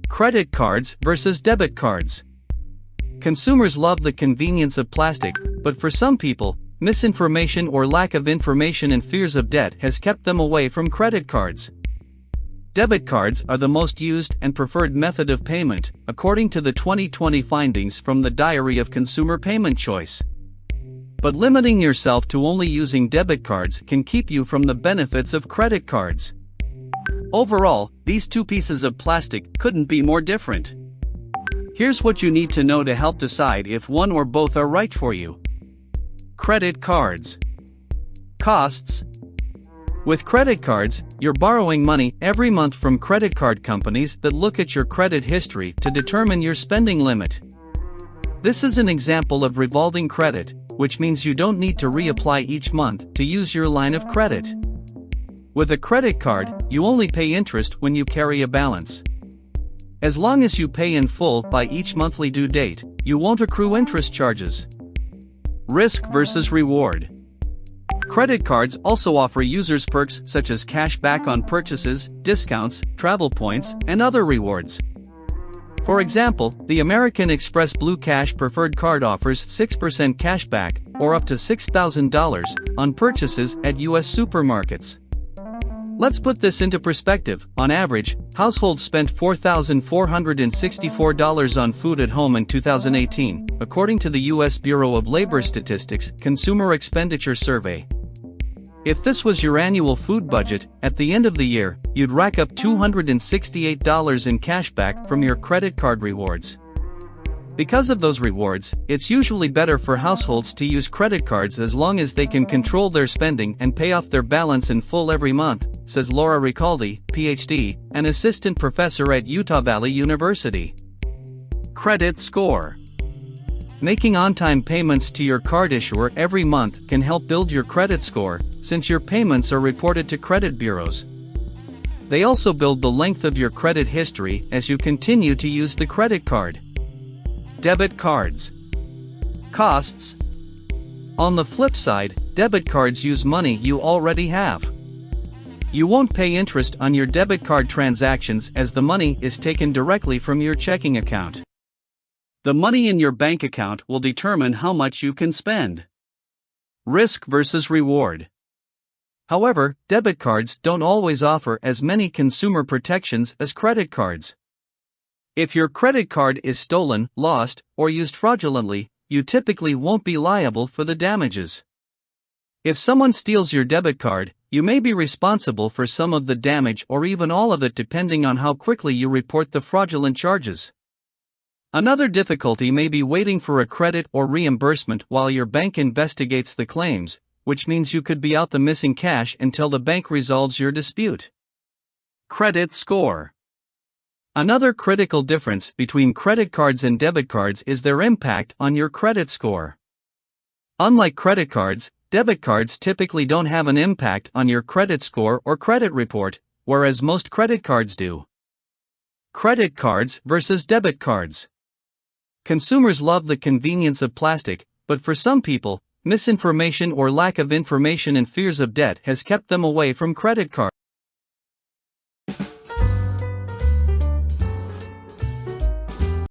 Credit cards versus debit cards. Consumers love the convenience of plastic, but for some people, misinformation or lack of information and fears of debt has kept them away from credit cards. Debit cards are the most used and preferred method of payment, according to the 2020 findings from the Diary of Consumer Payment Choice. But limiting yourself to only using debit cards can keep you from the benefits of credit cards. Overall, these two pieces of plastic couldn't be more different. Here's what you need to know to help decide if one or both are right for you. Credit cards. Costs. With credit cards, you're borrowing money every month from credit card companies that look at your credit history to determine your spending limit. This is an example of revolving credit, which means you don't need to reapply each month to use your line of credit. With a credit card, you only pay interest when you carry a balance. As long as you pay in full by each monthly due date, you won't accrue interest charges. Risk versus reward. Credit cards also offer users perks such as cash back on purchases, discounts, travel points, and other rewards. For example, the American Express Blue Cash Preferred Card offers 6% cash back, or up to $6,000, on purchases at U.S. supermarkets. Let's put this into perspective. On average, households spent $4,464 on food at home in 2018, according to the U.S. Bureau of Labor Statistics Consumer Expenditure Survey. If this was your annual food budget, at the end of the year, you'd rack up $268 in cash back from your credit card rewards. Because of those rewards, it's usually better for households to use credit cards as long as they can control their spending and pay off their balance in full every month, says Laura Ricaldi, Ph.D., an assistant professor at Utah Valley University. Credit score. Making on-time payments to your card issuer every month can help build your credit score, since your payments are reported to credit bureaus. They also build the length of your credit history as you continue to use the credit card. Debit cards. Costs. On the flip side, debit cards use money you already have. You won't pay interest on your debit card transactions as the money is taken directly from your checking account. The money in your bank account will determine how much you can spend. Risk versus reward. However, debit cards don't always offer as many consumer protections as credit cards. If your credit card is stolen, lost, or used fraudulently, you typically won't be liable for the damages. If someone steals your debit card, you may be responsible for some of the damage or even all of it depending on how quickly you report the fraudulent charges. Another difficulty may be waiting for a credit or reimbursement while your bank investigates the claims, which means you could be out the missing cash until the bank resolves your dispute. Credit score. Another critical difference between credit cards and debit cards is their impact on your credit score. Unlike credit cards, debit cards typically don't have an impact on your credit score or credit report, whereas most credit cards do. Credit cards versus debit cards. Consumers love the convenience of plastic, but for some people, misinformation or lack of information and fears of debt has kept them away from credit cards.